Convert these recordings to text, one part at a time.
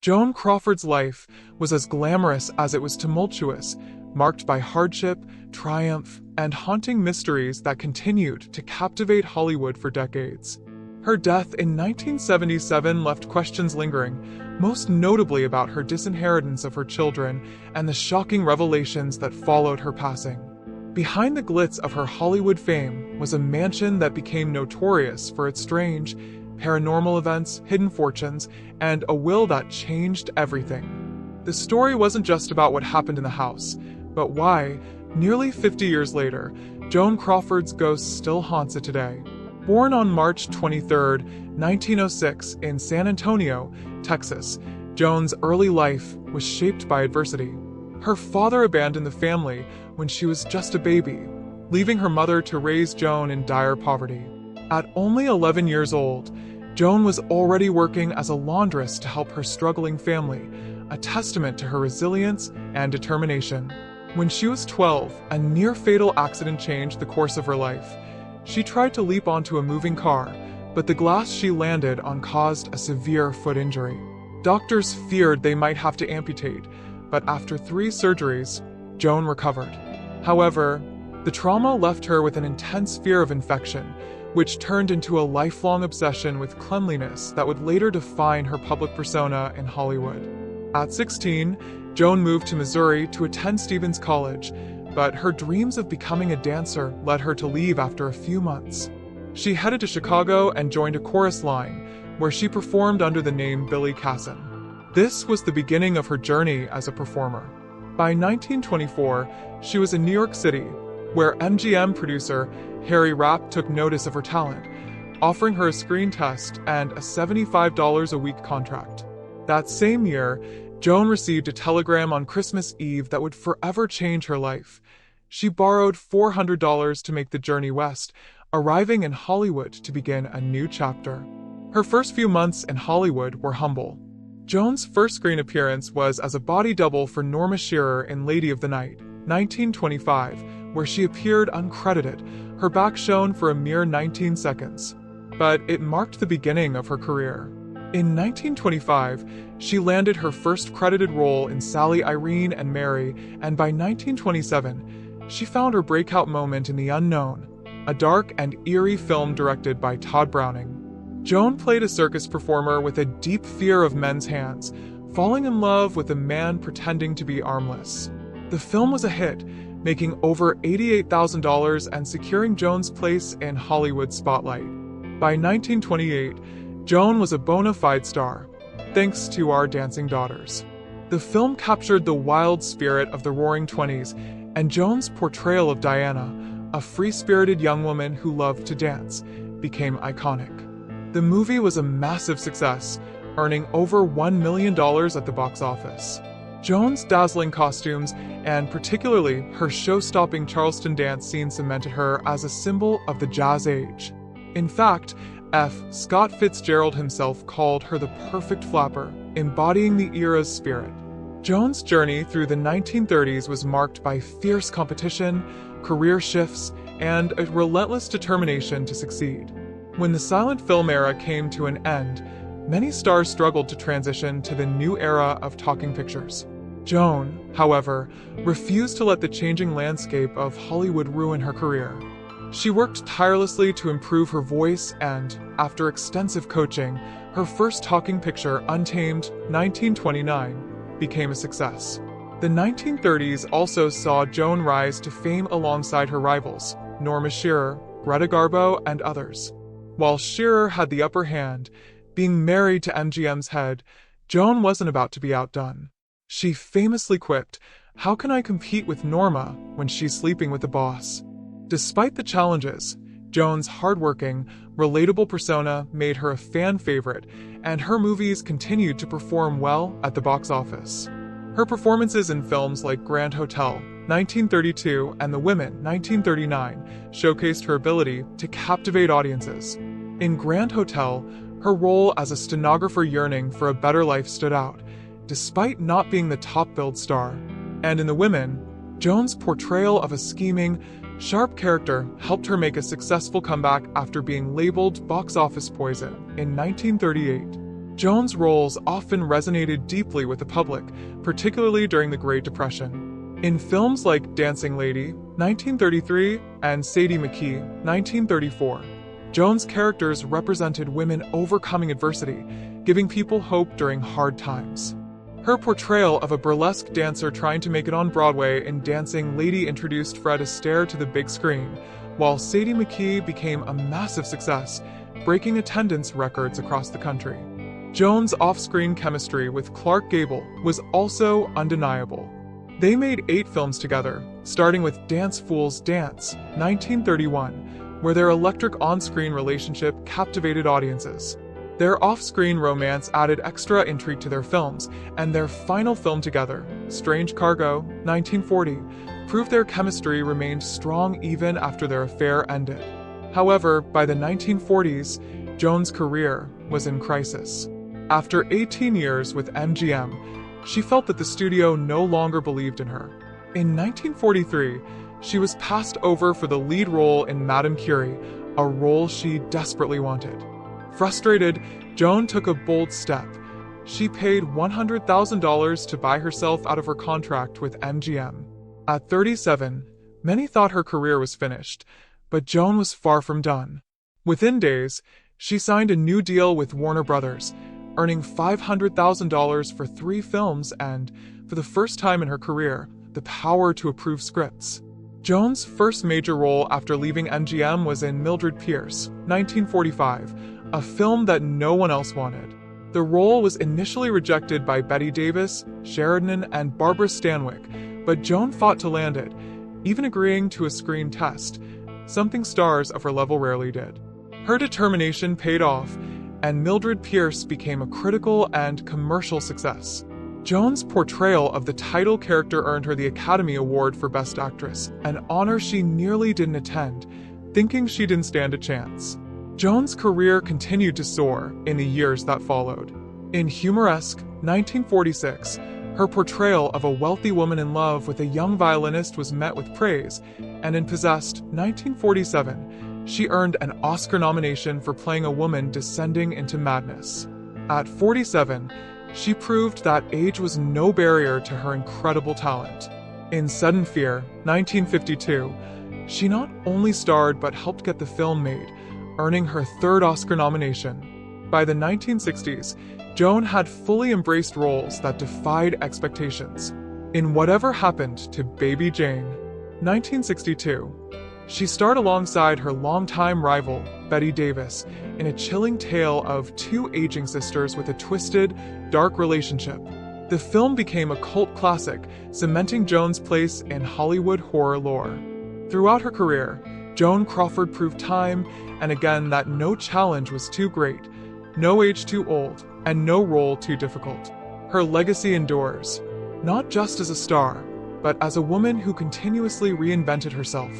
Joan Crawford's life was as glamorous as it was tumultuous, marked by hardship, triumph, and haunting mysteries that continued to captivate Hollywood for decades. Her death in 1977 left questions lingering, most notably about her disinheritance of her children and the shocking revelations that followed her passing. Behind the glitz of her Hollywood fame was a mansion that became notorious for its strange, paranormal events, hidden fortunes, and a will that changed everything. The story wasn't just about what happened in the house, but why, nearly 50 years later, Joan Crawford's ghost still haunts it today. Born on March 23, 1906 in San Antonio, Texas, Joan's early life was shaped by adversity. Her father abandoned the family when she was just a baby, leaving her mother to raise Joan in dire poverty. At only 11 years old, Joan was already working as a laundress to help her struggling family, a testament to her resilience and determination. When she was 12, a near-fatal accident changed the course of her life. She tried to leap onto a moving car, but the glass she landed on caused a severe foot injury. Doctors feared they might have to amputate, but after 3 surgeries, Joan recovered. However, the trauma left her with an intense fear of infection, which turned into a lifelong obsession with cleanliness that would later define her public persona in Hollywood. At 16, Joan moved to Missouri to attend Stevens College, but her dreams of becoming a dancer led her to leave after a few months. She headed to Chicago and joined a chorus line, where she performed under the name Billy Casson. This was the beginning of her journey as a performer. By 1924, she was in New York City, where MGM producer Harry Rapp took notice of her talent, offering her a screen test and a $75 a week contract. That same year, Joan received a telegram on Christmas Eve that would forever change her life. She borrowed $400 to make the journey west, arriving in Hollywood to begin a new chapter. Her first few months in Hollywood were humble. Joan's first screen appearance was as a body double for Norma Shearer in Lady of the Night, 1925, where she appeared uncredited, her back shown for a mere 19 seconds. But it marked the beginning of her career. In 1925, she landed her first credited role in Sally, Irene, and Mary, and by 1927, she found her breakout moment in The Unknown, a dark and eerie film directed by Todd Browning. Joan played a circus performer with a deep fear of men's hands, falling in love with a man pretending to be armless. The film was a hit, making over $88,000 and securing Joan's place in Hollywood's spotlight. By 1928, Joan was a bona fide star, thanks to Our Dancing Daughters. The film captured the wild spirit of the Roaring Twenties, and Joan's portrayal of Diana, a free-spirited young woman who loved to dance, became iconic. The movie was a massive success, earning over $1 million at the box office. Joan's dazzling costumes, and particularly her show-stopping Charleston dance scene, cemented her as a symbol of the jazz age. In fact, F. Scott Fitzgerald himself called her the perfect flapper, embodying the era's spirit. Joan's journey through the 1930s was marked by fierce competition, career shifts, and a relentless determination to succeed. When the silent film era came to an end, many stars struggled to transition to the new era of talking pictures. Joan, however, refused to let the changing landscape of Hollywood ruin her career. She worked tirelessly to improve her voice and, after extensive coaching, her first talking picture, Untamed, 1929, became a success. The 1930s also saw Joan rise to fame alongside her rivals, Norma Shearer, Greta Garbo, and others. While Shearer had the upper hand, being married to MGM's head, Joan wasn't about to be outdone. She famously quipped, "How can I compete with Norma when she's sleeping with the boss?" Despite the challenges, Joan's hardworking, relatable persona made her a fan favorite, and her movies continued to perform well at the box office. Her performances in films like Grand Hotel, 1932, and The Women, 1939, showcased her ability to captivate audiences. In Grand Hotel, her role as a stenographer yearning for a better life stood out, despite not being the top-billed star. And in The Women, Joan's portrayal of a scheming, sharp character helped her make a successful comeback after being labeled box office poison in 1938. Joan's roles often resonated deeply with the public, particularly during the Great Depression. In films like Dancing Lady, 1933, and Sadie McKee, 1934, Joan's characters represented women overcoming adversity, giving people hope during hard times. Her portrayal of a burlesque dancer trying to make it on Broadway in Dancing Lady introduced Fred Astaire to the big screen, while Sadie McKee became a massive success, breaking attendance records across the country. Joan's off-screen chemistry with Clark Gable was also undeniable. They made 8 films together, starting with Dance Fools Dance, 1931, where their electric on-screen relationship captivated audiences. Their off-screen romance added extra intrigue to their films, and their final film together, Strange Cargo, 1940, proved their chemistry remained strong even after their affair ended. However, by the 1940s, Joan's career was in crisis. After 18 years with MGM, she felt that the studio no longer believed in her. In 1943, she was passed over for the lead role in Madame Curie, a role she desperately wanted. Frustrated, Joan took a bold step. She paid $100,000 to buy herself out of her contract with MGM. At 37, many thought her career was finished, but Joan was far from done. Within days, she signed a new deal with Warner Brothers, earning $500,000 for 3 films and, for the first time in her career, the power to approve scripts. Joan's first major role after leaving MGM was in Mildred Pierce, 1945, a film that no one else wanted. The role was initially rejected by Bette Davis, Sheridan, and Barbara Stanwyck, but Joan fought to land it, even agreeing to a screen test, something stars of her level rarely did. Her determination paid off, and Mildred Pierce became a critical and commercial success. Joan's portrayal of the title character earned her the Academy Award for Best Actress, an honor she nearly didn't attend, thinking she didn't stand a chance. Joan's career continued to soar in the years that followed. In Humoresque, 1946, her portrayal of a wealthy woman in love with a young violinist was met with praise, and in Possessed, 1947, she earned an Oscar nomination for playing a woman descending into madness. At 47, she proved that age was no barrier to her incredible talent. In Sudden Fear, 1952, she not only starred but helped get the film made, earning her 3rd Oscar nomination. By the 1960s, Joan had fully embraced roles that defied expectations. In Whatever Happened to Baby Jane, 1962, she starred alongside her longtime rival, Bette Davis, in a chilling tale of 2 aging sisters with a twisted, dark relationship. The film became a cult classic, cementing Joan's place in Hollywood horror lore. Throughout her career, Joan Crawford proved time and again that no challenge was too great, no age too old, and no role too difficult. Her legacy endures, not just as a star, but as a woman who continuously reinvented herself,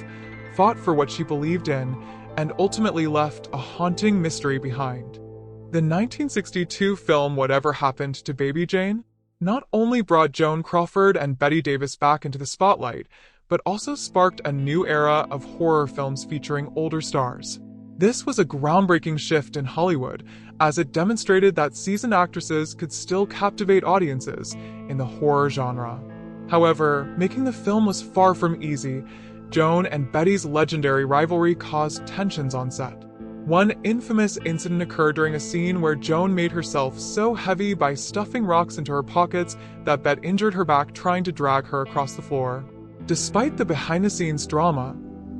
fought for what she believed in, and ultimately left a haunting mystery behind. The 1962 film Whatever Happened to Baby Jane not only brought Joan Crawford and Bette Davis back into the spotlight, but also sparked a new era of horror films featuring older stars. This was a groundbreaking shift in Hollywood, as it demonstrated that seasoned actresses could still captivate audiences in the horror genre. However, making the film was far from easy. Joan and Betty's legendary rivalry caused tensions on set. One infamous incident occurred during a scene where Joan made herself so heavy by stuffing rocks into her pockets that Bette injured her back trying to drag her across the floor. Despite the behind-the-scenes drama,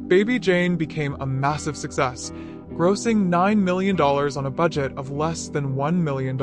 Baby Jane became a massive success, grossing $9 million on a budget of less than $1 million.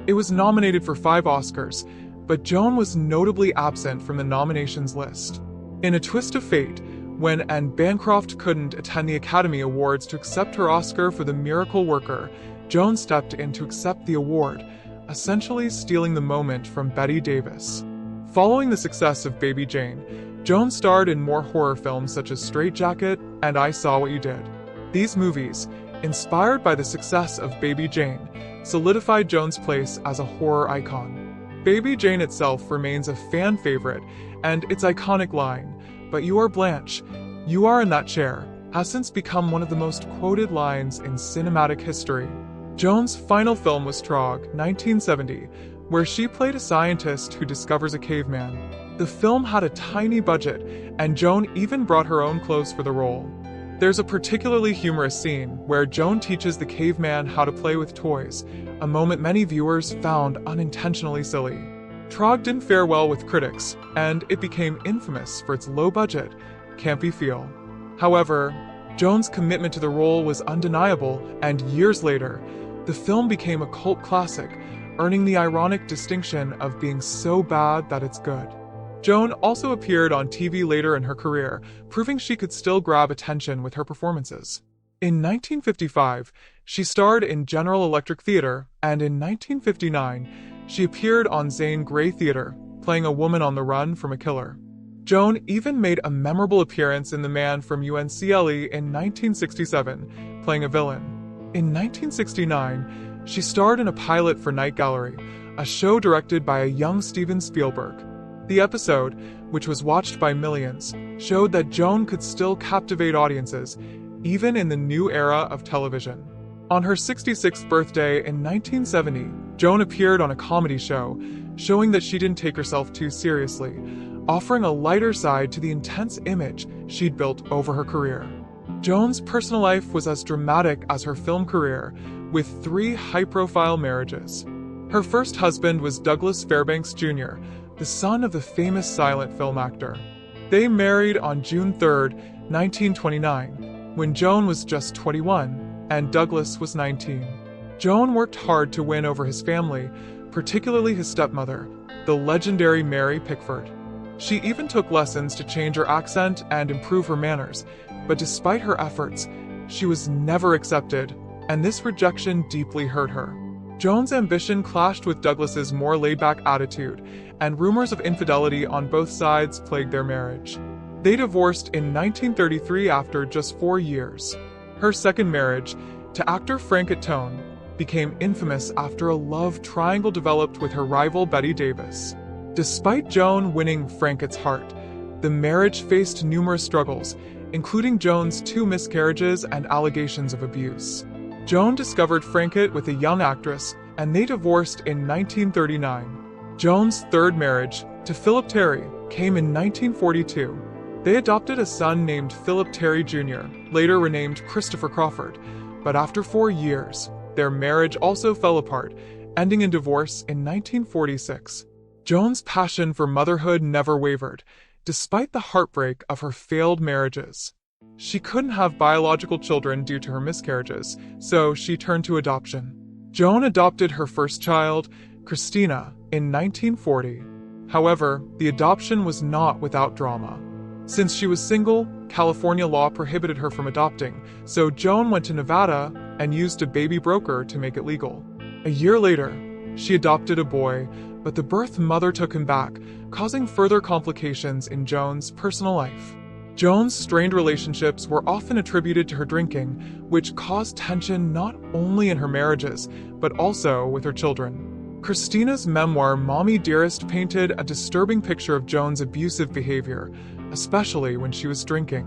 It was nominated for 5 Oscars, but Joan was notably absent from the nominations list. In a twist of fate, when Anne Bancroft couldn't attend the Academy Awards to accept her Oscar for The Miracle Worker, Joan stepped in to accept the award, essentially stealing the moment from Bette Davis. Following the success of Baby Jane, Joan starred in more horror films such as Straitjacket and I Saw What You Did. These movies, inspired by the success of Baby Jane, solidified Joan's place as a horror icon. Baby Jane itself remains a fan favorite, and its iconic line, "But you are Blanche, you are in that chair," has since become one of the most quoted lines in cinematic history. Joan's final film was Trog, 1970, where she played a scientist who discovers a caveman. The film had a tiny budget, and Joan even brought her own clothes for the role. There's a particularly humorous scene where Joan teaches the caveman how to play with toys, a moment many viewers found unintentionally silly. Trog didn't fare well with critics, and it became infamous for its low-budget, campy feel. However, Joan's commitment to the role was undeniable, and years later, the film became a cult classic, earning the ironic distinction of being so bad that it's good. Joan also appeared on TV later in her career, proving she could still grab attention with her performances. In 1955, she starred in General Electric Theatre, and in 1959, she appeared on Zane Grey Theatre, playing a woman on the run from a killer. Joan even made a memorable appearance in The Man from UNCLE in 1967, playing a villain. In 1969, she starred in a pilot for Night Gallery, a show directed by a young Steven Spielberg. The episode, which was watched by millions, showed that Joan could still captivate audiences, even in the new era of television. On her 66th birthday in 1970, Joan appeared on a comedy show, showing that she didn't take herself too seriously, offering a lighter side to the intense image she'd built over her career. Joan's personal life was as dramatic as her film career, with 3 high-profile marriages. Her first husband was Douglas Fairbanks Jr., the son of the famous silent film actor. They married on June 3, 1929, when Joan was just 21 and Douglas was 19. Joan worked hard to win over his family, particularly his stepmother, the legendary Mary Pickford. She even took lessons to change her accent and improve her manners, but despite her efforts, she was never accepted, and this rejection deeply hurt her. Joan's ambition clashed with Douglas's more laid-back attitude, and rumors of infidelity on both sides plagued their marriage. They divorced in 1933 after just 4 years. Her second marriage, to actor Frank Attone, became infamous after a love triangle developed with her rival Betty Davis. Despite Joan winning Frankett's heart, the marriage faced numerous struggles, including Joan's 2 miscarriages and allegations of abuse. Joan discovered Frankett with a young actress, and they divorced in 1939. Joan's third marriage, to Philip Terry, came in 1942. They adopted a son named Philip Terry Jr., later renamed Christopher Crawford, but after 4 years, their marriage also fell apart, ending in divorce in 1946. Joan's passion for motherhood never wavered, despite the heartbreak of her failed marriages. She couldn't have biological children due to her miscarriages, so she turned to adoption. Joan adopted her first child, Christina, in 1940. However, the adoption was not without drama. Since she was single, California law prohibited her from adopting, so Joan went to Nevada and used a baby broker to make it legal. A year later, she adopted a boy, but the birth mother took him back, causing further complications in Joan's personal life. Joan's strained relationships were often attributed to her drinking, which caused tension not only in her marriages, but also with her children. Christina's memoir, Mommy Dearest, painted a disturbing picture of Joan's abusive behavior, especially when she was drinking.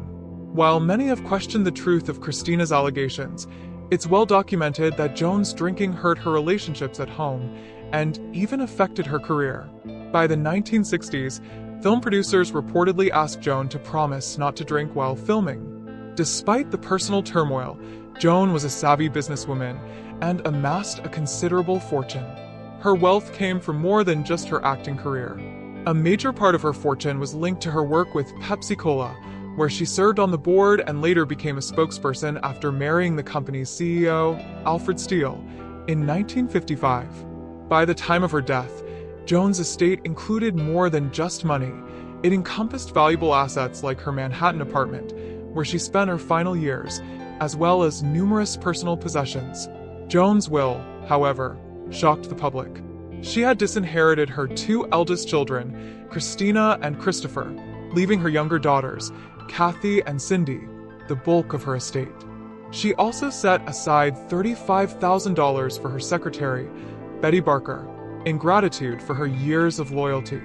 While many have questioned the truth of Christina's allegations, it's well documented that Joan's drinking hurt her relationships at home and even affected her career. By the 1960s, film producers reportedly asked Joan to promise not to drink while filming. Despite the personal turmoil, Joan was a savvy businesswoman and amassed a considerable fortune. Her wealth came from more than just her acting career. A major part of her fortune was linked to her work with Pepsi-Cola, where she served on the board and later became a spokesperson after marrying the company's CEO, Alfred Steele, in 1955. By the time of her death, Joan's estate included more than just money. It encompassed valuable assets like her Manhattan apartment, where she spent her final years, as well as numerous personal possessions. Joan's will, however, shocked the public. She had disinherited her 2 eldest children, Christina and Christopher, leaving her younger daughters, Kathy and Cindy, the bulk of her estate. She also set aside $35,000 for her secretary, Betty Barker, in gratitude for her years of loyalty.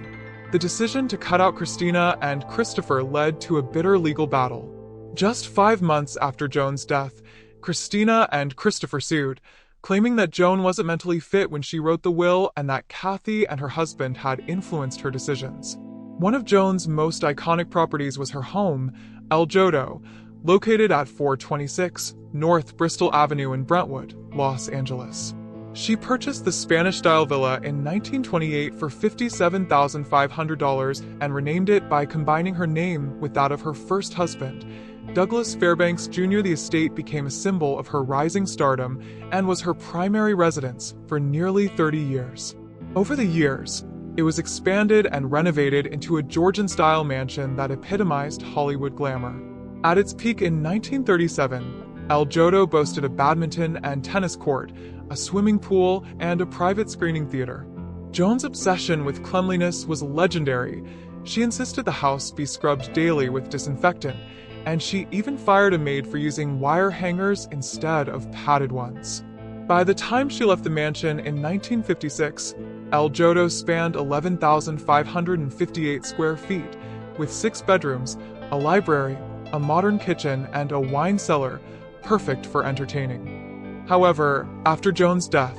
The decision to cut out Christina and Christopher led to a bitter legal battle. Just 5 months after Joan's death, Christina and Christopher sued, claiming that Joan wasn't mentally fit when she wrote the will and that Kathy and her husband had influenced her decisions. One of Joan's most iconic properties was her home, El Jodo, located at 426 North Bristol Avenue in Brentwood, Los Angeles. She purchased the Spanish-style villa in 1928 for $57,500 and renamed it by combining her name with that of her first husband, Douglas Fairbanks Jr. The estate became a symbol of her rising stardom and was her primary residence for nearly 30 years. Over the years, it was expanded and renovated into a Georgian-style mansion that epitomized Hollywood glamour. At its peak in 1937, El Jodo boasted a badminton and tennis court, a swimming pool, and a private screening theater. Joan's obsession with cleanliness was legendary. She insisted the house be scrubbed daily with disinfectant, and she even fired a maid for using wire hangers instead of padded ones. By the time she left the mansion in 1956, El Jodo spanned 11,558 square feet, with 6 bedrooms, a library, a modern kitchen, and a wine cellar, perfect for entertaining. However, after Joan's death,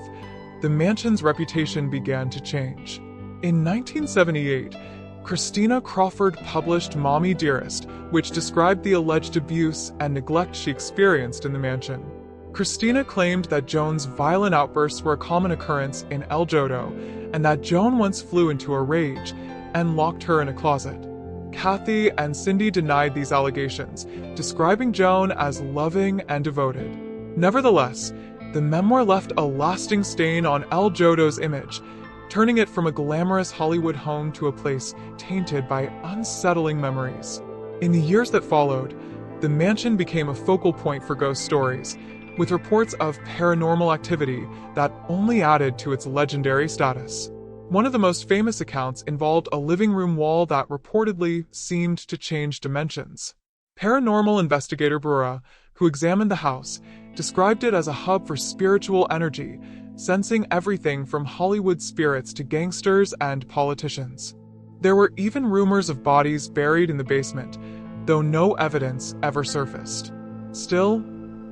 the mansion's reputation began to change. In 1978, Christina Crawford published Mommy Dearest, which described the alleged abuse and neglect she experienced in the mansion. Christina claimed that Joan's violent outbursts were a common occurrence in El Jodo, and that Joan once flew into a rage and locked her in a closet. Kathy and Cindy denied these allegations, describing Joan as loving and devoted. Nevertheless, the memoir left a lasting stain on El Jodo's image, turning it from a glamorous Hollywood home to a place tainted by unsettling memories. In the years that followed, the mansion became a focal point for ghost stories, with reports of paranormal activity that only added to its legendary status. One of the most famous accounts involved a living room wall that reportedly seemed to change dimensions. Paranormal investigator Brura, who examined the house, described it as a hub for spiritual energy, sensing everything from Hollywood spirits to gangsters and politicians. There were even rumors of bodies buried in the basement, though no evidence ever surfaced. Still,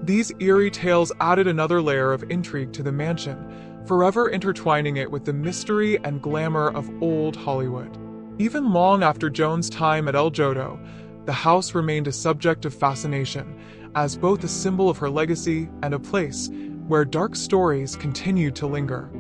these eerie tales added another layer of intrigue to the mansion, forever intertwining it with the mystery and glamour of old Hollywood. Even long after Joan's time at El Jodo, the house remained a subject of fascination, as both a symbol of her legacy and a place where dark stories continued to linger.